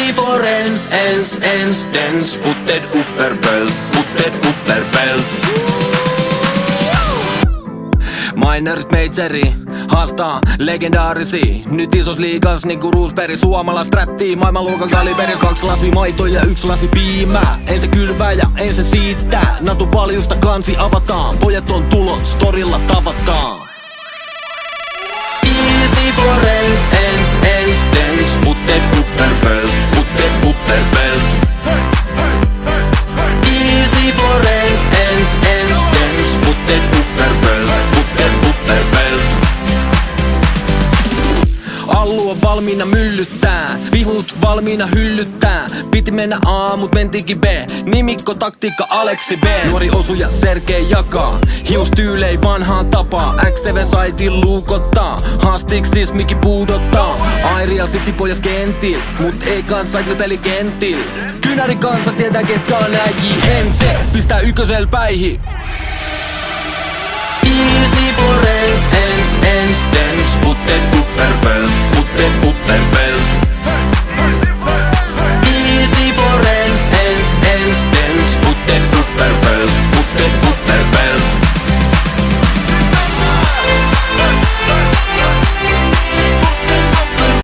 Easy for ens, dens. Putted upperbelt. Minerit meitseri haastaa legendaarisi. Nyt isos liigas niinku Roosberg. Suomalais rättii maailmanluokan kaliberis. 2 lasi maito ja 1 lasi piimää. En se kylvää ja en se siittää. Natu paljusta kansi avataan. Pojat on tulos, storilla tavataan. Easy for ens, dens. Putted upperbelt. Easy for ens, dens. Putted upperbelt. Allu on valmiina myllyttää, vihut valmiina hyllyttää. Piti mennä A, mut mentiinkin B. Nimikko, taktiikka, Aleksi B. Nuori osuja Sergei jakaa, hiustyylei vanhaan tapaa. X7 saitin luukottaa, haastiksis miki puudottaa. Airia City pojas kentil, mut ei kans peli kentil. Kynäri kansa tietää ketkä on äijii. MC pistää ykkösel päihin. Easy for ens, dens. Putted upperbelt.